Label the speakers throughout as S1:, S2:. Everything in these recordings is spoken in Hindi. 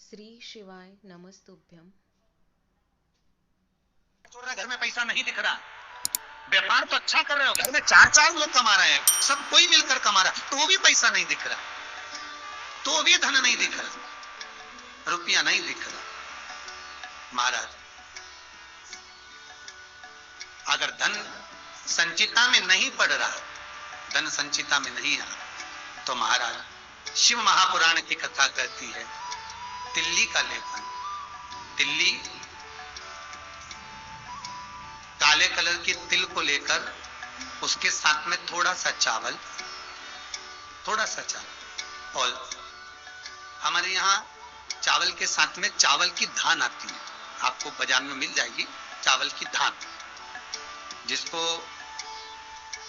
S1: श्री शिवाय नमस्तुभ्यम।
S2: घर में पैसा नहीं दिख रहा, व्यापार तो अच्छा कर रहे हो, घर में चार चार लोग कमा रहे हैं, सब कोई मिलकर कमा रहा, तो भी पैसा नहीं दिख रहा, तो भी धन नहीं दिख रहा, रुपया नहीं दिख रहा। महाराज, अगर धन संचिता में नहीं पड़ रहा, धन संचिता में नहीं आ, तो महाराज शिव महापुराण की कथा कहती है तिल्ली का लेखन। तिल्ली काले कलर की तिल को लेकर उसके साथ में थोड़ा सा चावल और हमारे यहाँ चावल के साथ में चावल की धान आती है, आपको बाजार में मिल जाएगी चावल की धान, जिसको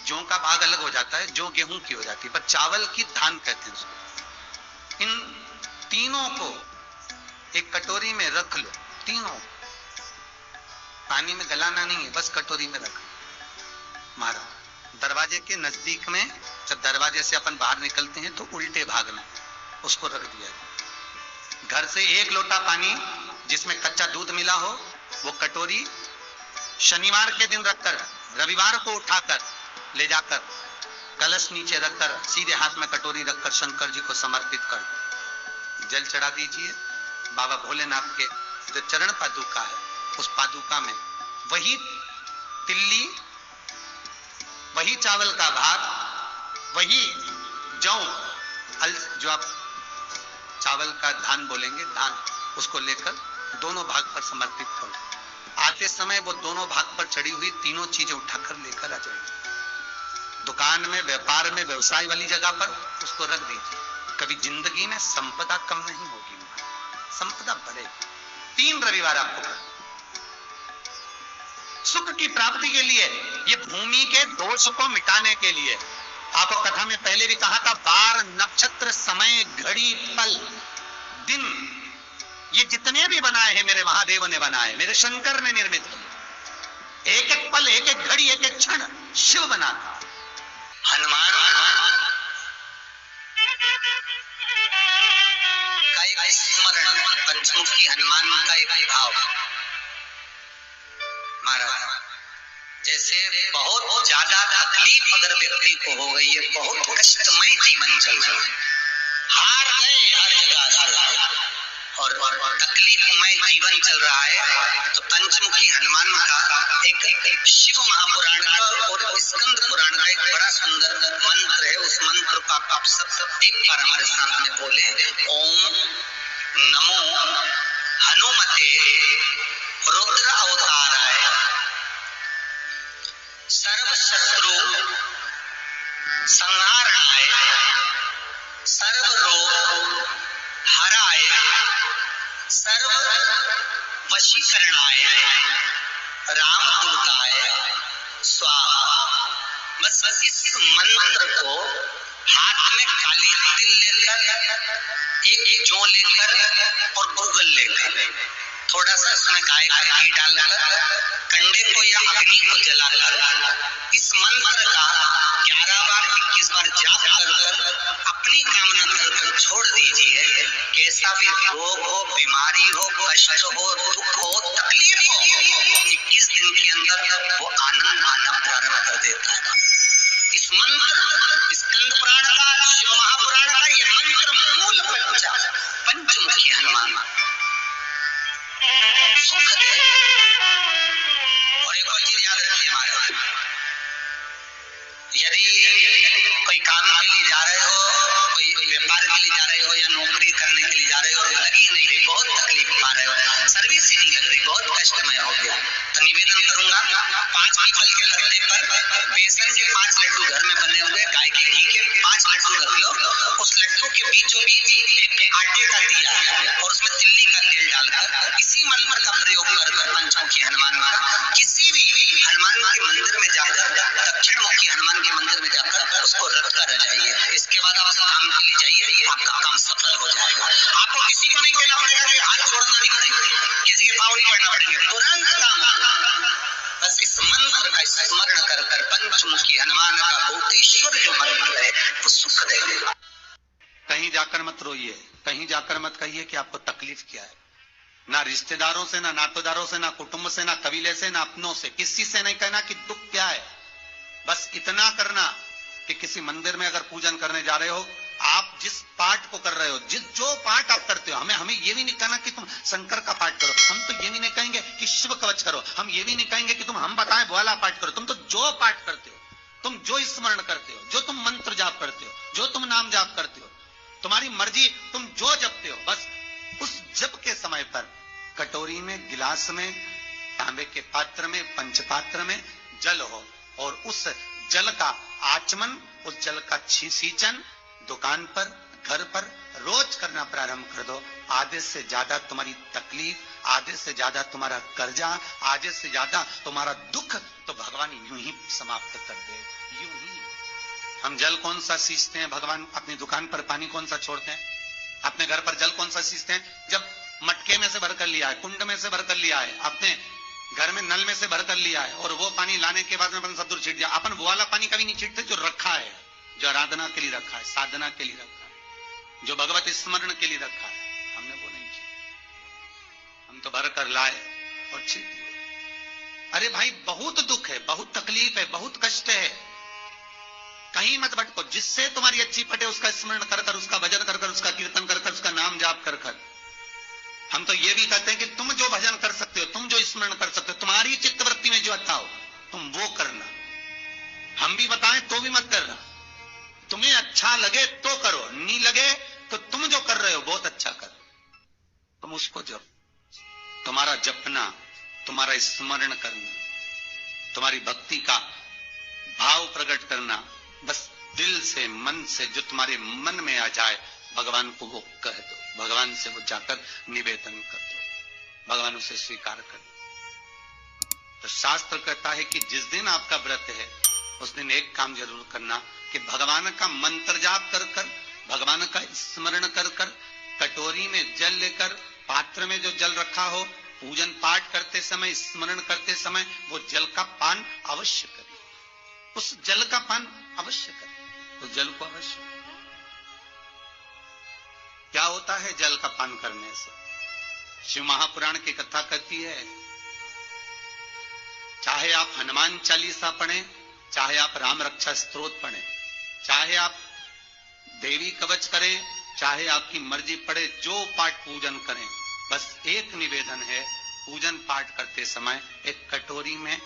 S2: जौ का भाग अलग हो जाता है, जौ गेहूं की हो जाती है, पर चावल की धान कहते हैं उसको। इन तीनों को एक कटोरी में रख लो, तीनों पानी में गलाना नहीं है, बस कटोरी में रख। महाराज, दरवाजे के नजदीक में, जब दरवाजे से अपन बाहर निकलते हैं तो उल्टे भाग में उसको रख दिया। घर से एक लोटा पानी जिसमें कच्चा दूध मिला हो, वो कटोरी शनिवार के दिन रखकर रविवार को उठाकर ले जाकर कलश नीचे रखकर सीधे हाथ में कटोरी रखकर शंकर जी को समर्पित कर दो। जल चढ़ा दीजिए। बाबा भोलेनाथ के जो चरण पादुका है, उस पादुका में वही तिल्ली, वही चावल का भाग, वही जौ, जो आप चावल का धान बोलेंगे, धान, उसको लेकर दोनों भाग पर समर्पित करो। आते समय वो दोनों भाग पर चढ़ी हुई तीनों चीजें उठाकर लेकर आ जाएगी। दुकान में, व्यापार में, व्यवसाय वाली जगह पर उसको रख दीजिए। कभी जिंदगी में संपदा कम नहीं होगी, संपदा बढ़ेगी। 3 रविवार आपको करना। सुख की प्राप्ति के लिए, ये भूमि के दोष को मिटाने के लिए। आपको कथा में पहले भी कहा था, बार, नक्षत्र, समय, घड़ी, पल, दिन, ये जितने भी बनाए हैं मेरे महादेव ने बनाए, मेरे शंकर ने निर्मित किए। एक एक पल, एक एक घड़ी, एक एक क्षण शिव बना। हनुमान का एक स्मरण, पंचमुखी हनुमान का एक भाव। महाराज, जैसे बहुत ज्यादा तकलीफ अगर व्यक्ति को हो गई है, बहुत कष्टमय जीवन चल रहा है, हार गए हर जगह से और तकलीफमय जीवन चल रहा है, तो पंचमुखी हनुमान का एक शिव महापुराण का और स्कंद पुराण का एक बड़ा सुंदर मंत्र है। उस मंत्र को आप सब एक बार हमारे साथ में बोले। ओम नमो हनुमते रुद्र अवताराय सर्व शत्रु संहारणाय सर्व रोग हराय सर्व वशीकरणाय रामदूताय स्वाहा। बस इस मंत्र को हाथ में काली तिल लेकर, एक जौ लेकर और गूगल लेकर, थोड़ा सा उसमें गाय का घी डालकर, कंडे को या अग्नि को जलाकर इस मंत्र का 11 बार 21 बार जाप कर अपनी कामना कर छोड़ दीजिए। कैसा भी रोग हो, बीमारी हो, कष्ट हो, दुख हो, तकलीफ हो, 21 दिन के अंदर वो आनंद आना प्रारंभ कर देता है। इस मंत्र, स्कंद पुराण का, शिव महापुराण का ये मंत्र मूल बच्चा पंचमुखी हनुमान सुख दे। और एक और चीज याद रखिए महाराज, यदि कोई काम के लिए जा रहे हो, कोई व्यापार के लिए जा रहे हो या नौकरी करने के लिए जा रहे हो और लगी नहीं रही, बहुत तकलीफ पा रहे हो, सर्विस ही नहीं लग रही, बहुत कष्टमय हो गया, तो निवेदन करूंगा 5 पीपल के पत्ते पर बेसन के 5 लड्डू घर में बने हुए, गाय के घी के 5 लड्डू रख लो। उस लड्डू के बीचों बीच एक आटे का दिया और उसमें तिल्ली का तेल डालकर इसी मंत्र का प्रयोग कर पंचमुखी हनुमान का किसी भी हनुमान के मंदिर में जाकर, दक्षिण मुखी हनुमान के मंदिर में जाकर उसको रख कर आ जाइए। इसके बाद आप काम के लिए जाइए, आपका काम सफल हो जाएगा। आपको किसी को नहीं कहना पड़ेगा कि हाथ छोड़ना नहीं पड़ेगा, किसी के पाँव नहीं पड़ना पड़ेंगे, तुरंत काम। बस इस मंत्र का स्मरण कर कर पंचमुखी हनुमान का भूतेश्वर जो मंत्र है वो सुख देगा। कहीं जाकर जाकर मत रोइए, कहीं जाकर मत कहिए कि आपको तकलीफ क्या है। ना रिश्तेदारों से, ना नातेदारों से, ना कुटुंब से, ना कबीले से, ना अपनों से, किसी से नहीं कहना कि दुख क्या है। बस इतना करना कि किसी मंदिर में अगर पूजन करने जा रहे हो, आप जिस पाठ को कर रहे हो, जो पाठ आप करते हो, हमें ये भी नहीं कहना कि तुम शंकर का पाठ करो, हम तो ये भी नहीं कहेंगे कि शिव कवच करो, हम ये भी नहीं कहेंगे कि तुम हम बताएं वाला पाठ करो। तुम तो जो पाठ करते हो, तुम जो स्मरण करते हो, जो तुम मंत्र जाप करते हो, जो तुम नाम जाप करते हो, तुम्हारी मर्जी, तुम जो जपते हो, बस उस जप के समय पर कटोरी में, गिलास में, तांबे के पात्र में, पंचपात्र में जल हो, और उस जल का आचमन, उस जल का सींचन दुकान पर, घर पर रोज करना प्रारंभ कर दो। आधे से ज्यादा तुम्हारी तकलीफ, आधे से ज्यादा तुम्हारा कर्जा, आधे से ज्यादा तुम्हारा दुख तो भगवान यूं ही समाप्त कर दे। यूं ही हम जल कौन सा सींचते हैं, भगवान अपनी दुकान पर पानी कौन सा छोड़ते हैं, अपने घर पर जल कौन सा सींचते हैं। जब मटके में से भर कर लिया है, कुंड में से भर कर लिया है, अपने घर में नल में से भर कर लिया है, और वो पानी लाने के बाद में अपन सब दूर छीट दिया। अपन वो वाला पानी कभी नहीं छीटते जो रखा है, जो आराधना के लिए रखा है, साधना के लिए रखा है, जो भगवत स्मरण के लिए रखा है, हमने वो नहीं छीटा। हम तो भर कर लाए और छीट दिए। अरे भाई, बहुत दुख है, बहुत तकलीफ है, बहुत कष्ट है, कहीं मत भटको। जिससे तुम्हारी अच्छी पटे उसका स्मरण कर कर, उसका भजन कर कर, उसका कीर्तन कर कर, उसका नाम जाप कर कर। हम तो ये भी कहते हैं कि तुम जो भजन कर सकते हो, तुम जो स्मरण कर सकते हो, तुम्हारी चित्तवृत्ति में जो अच्छा हो तुम वो करना। हम भी बताएं तो भी मत करना। तुम्हें अच्छा लगे तो करो, नहीं लगे तो तुम जो कर रहे हो बहुत अच्छा करो, तुम उसको जप। तुम्हारा जपना, तुम्हारा स्मरण करना, तुम्हारी भक्ति का भाव प्रकट करना, बस दिल से, मन से, जो तुम्हारे मन में आ जाए भगवान को वो कह दो, भगवान से वो जाकर निवेदन कर दो, भगवान उसे स्वीकार कर दो। तो शास्त्र कहता है कि जिस दिन आपका व्रत है उस दिन एक काम जरूर करना कि भगवान का मंत्र जाप कर कर, भगवान का स्मरण कर कर, कटोरी में जल लेकर, पात्र में जो जल रखा हो, पूजन पाठ करते समय, स्मरण करते समय वो जल का पान अवश्य करें। उस जल का पान अवश्य करें, उस जल को अवश्य। क्या होता है जल का पान करने से? शिव महापुराण की कथा कहती है, चाहे आप हनुमान चालीसा पढ़ें, चाहे आप राम रक्षा स्तोत्र पढ़ें, चाहे आप देवी कवच करें, चाहे आपकी मर्जी पड़े, जो पाठ पूजन करें, बस एक निवेदन है, पूजन पाठ करते समय एक कटोरी में,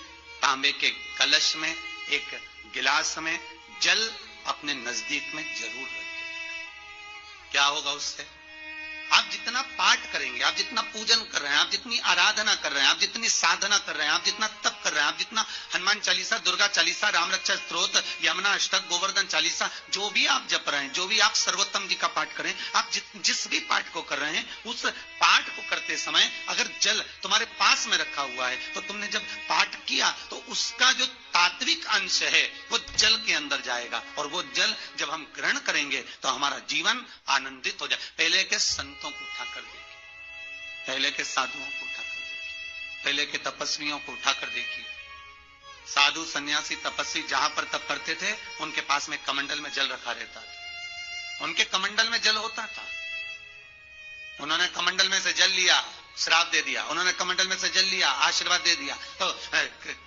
S2: तांबे के कलश में, एक गिलास में जल अपने नजदीक में जरूर रखें। क्या होगा उससे? आप जितना पाठ करेंगे, आप जितना पूजन कर रहे हैं, आप जितनी आराधना कर रहे हैं, आप जितनी साधना कर रहे हैं, आप जितना तप कर रहे हैं, आप जितना हनुमान चालीसा, दुर्गा चालीसा, राम रक्षा स्तोत्र, यमुना अष्टक, गोवर्धन चालीसा, जो भी आप जप रहे हैं, जो भी आप सर्वोत्तम जी का पाठ करें, आप जिस भी पाठ को कर रहे हैं, उस पाठ को करते समय अगर जल तुम्हारे पास में रखा हुआ है तो तुमने जब पाठ किया तो उसका जो तात्विक अंश है वो जल के अंदर जाएगा, और वो जल जब हम ग्रहण करेंगे तो हमारा जीवन आनंदित हो जाए। पहले के संतों को उठाकर देखिए, पहले के साधुओं को उठाकर देखिए, पहले के तपस्वियों को उठाकर देखिए। साधु सन्यासी तपस्वी जहां पर तप करते थे उनके पास में कमंडल में जल रखा रहता था, उनके कमंडल में जल होता था। उन्होंने कमंडल में से जल लिया, श्राप दे दिया, उन्होंने कमंडल में से जल लिया, आशीर्वाद दे दिया। तो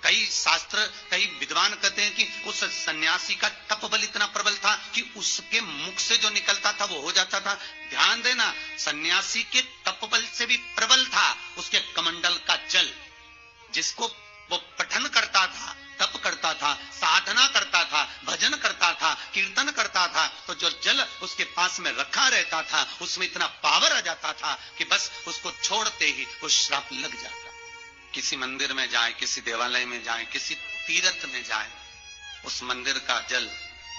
S2: कई शास्त्र, कई विद्वान कहते हैं कि उस सन्यासी का तप बल इतना प्रबल था कि उसके मुख से जो निकलता था वो हो जाता था। ध्यान देना, सन्यासी के तप बल से भी प्रबल था उसके कमंडल का जल, जिसको वो पठन करता था, तप करता था, साधना करता था, भजन करता था, कीर्तन करता था, तो जो जल उसके पास में रखा रहता था उसमें इतना पावर आ जाता था कि बस उसको छोड़ते ही वो श्राप लग जाता। किसी मंदिर में जाए, किसी देवालय में जाए, किसी तीर्थ में जाए, उस मंदिर का जल,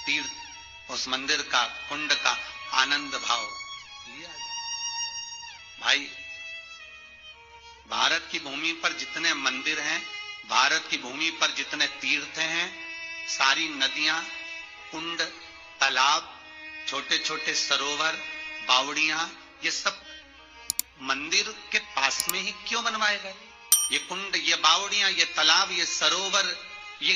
S2: तीर्थ, उस मंदिर का कुंड का आनंद भाव लिया जाए। भाई, भारत की भूमि पर जितने मंदिर हैं, भारत की भूमि पर जितने तीर्थ हैं, सारी नदियां, कुंड, तालाब, छोटे छोटे सरोवर, बावड़ियां, ये सब मंदिर के पास में ही क्यों बनवाए गए? ये कुंड, ये बावड़ियां, ये तालाब, ये सरोवर, ये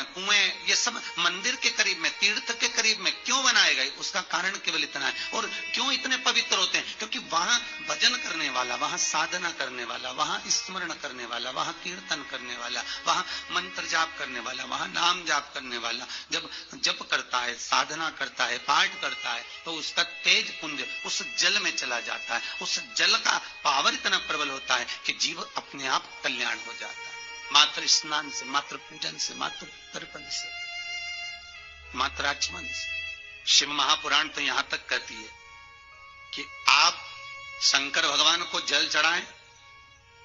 S2: कुएं, ये सब मंदिर के करीब में, तीर्थ के करीब में क्यों बनाए गए? उसका कारण केवल इतना है। और क्यों इतने पवित्र होते हैं? क्योंकि वहां भजन करने वाला, वहां साधना करने वाला, वहां स्मरण करने वाला, वहां कीर्तन करने वाला, वहां मंत्र जाप करने वाला, वहां नाम जाप करने वाला जब जप करता है, साधना करता है, पाठ करता है, तो उसका तेज पुंज उस जल में चला जाता है। उस जल का पावर इतना प्रबल होता है कि जीव अपने आप कल्याण हो जाता है। मात्र स्नान से, मात्र पूजन से, मात्र तर्पण से, मात्र आचमन से। शिव महापुराण तो यहां तक कहती है कि आप शंकर भगवान को जल चढ़ाएं,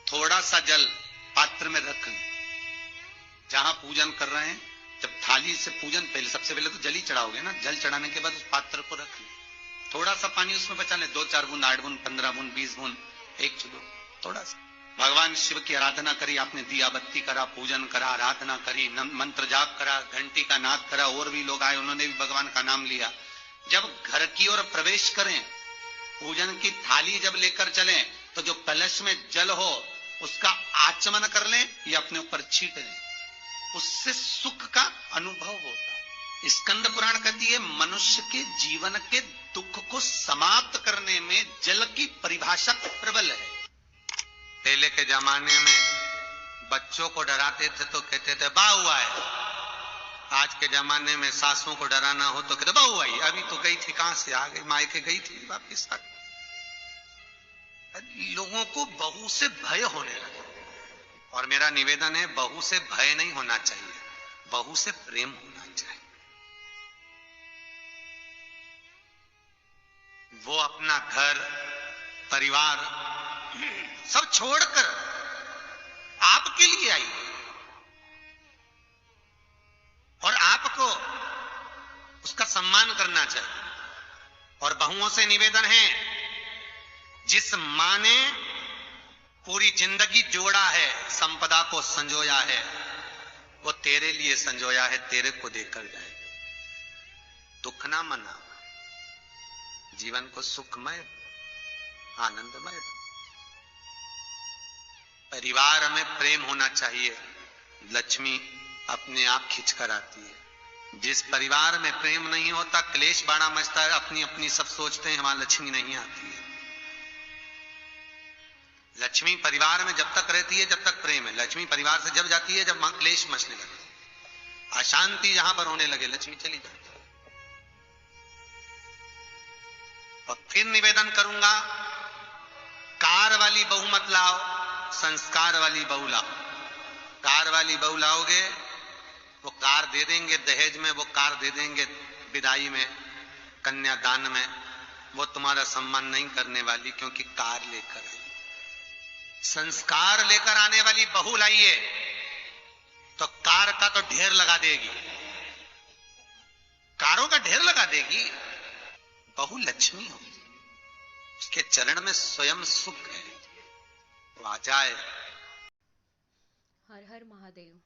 S2: थोड़ा सा जल पात्र में रख लें। जहां पूजन कर रहे हैं, जब थाली से पूजन, पहले सबसे पहले तो जल ही चढ़ाओगे ना, जल चढ़ाने के बाद उस पात्र को रख लें, थोड़ा सा पानी उसमें बचा लें, 2-4 बूंद, 8 बूंद, 15 बूंद, 20 बूंद, 1 चुलो, थोड़ा सा। भगवान शिव की आराधना करी आपने, दिया बत्ती करा, पूजन करा, आराधना करी, मंत्र जाप करा, घंटी का नाद करा, और भी लोग आए, उन्होंने भी भगवान का नाम लिया। जब घर की ओर प्रवेश करें, पूजन की थाली जब लेकर चलें, तो जो कलश में जल हो उसका आचमन कर लें या अपने ऊपर छीट लें, उससे सुख का अनुभव होता है। स्कंद पुराण कहती है मनुष्य के जीवन के दुख को समाप्त करने में जल की परिभाषा प्रबल है। पहले के जमाने में बच्चों को डराते थे तो कहते थे बा हुआ है। आज के जमाने में सासों को डराना हो तो कहते बहू आई, अभी तो गई थी, कहां से आ गई, मायके गई थी, वापिस आ गई। लोगों को बहू से भय होने लगा। और मेरा निवेदन है, बहू से भय नहीं होना चाहिए, बहू से प्रेम होना चाहिए। वो अपना घर परिवार सब छोड़कर आपके लिए आई और आपको उसका सम्मान करना चाहिए। और बहुओं से निवेदन है, जिस मां ने पूरी जिंदगी जोड़ा है, संपदा को संजोया है, वो तेरे लिए संजोया है, तेरे को देकर जाए। दुख ना मना, जीवन को सुखमय आनंदमय। परिवार में प्रेम होना चाहिए, लक्ष्मी अपने आप खिंच कर आती है। जिस परिवार में प्रेम नहीं होता, क्लेश बाड़ा मचता है, अपनी अपनी सब सोचते हैं, वहां लक्ष्मी नहीं आती है। लक्ष्मी परिवार में जब तक रहती है जब तक प्रेम है, लक्ष्मी परिवार से जब जाती है जब वहां क्लेश मचने लगे, अशांति जहां पर होने लगे, लक्ष्मी चली जाती है। और फिर निवेदन करूंगा, कार वाली बहू मत लाओ, संस्कार वाली बहू लाओ। कार वाली बहू लाओगे, वो कार दे देंगे दहेज में, वो कार दे देंगे विदाई में, कन्यादान में, वो तुम्हारा सम्मान नहीं करने वाली, क्योंकि कार लेकर आई। संस्कार लेकर आने वाली बहू लाइए तो कार का तो ढेर लगा देगी, कारों का ढेर लगा देगी। बहू लक्ष्मी होगी, उसके चरण में स्वयं सुख है, वो आ जाए।
S1: हर हर महादेव।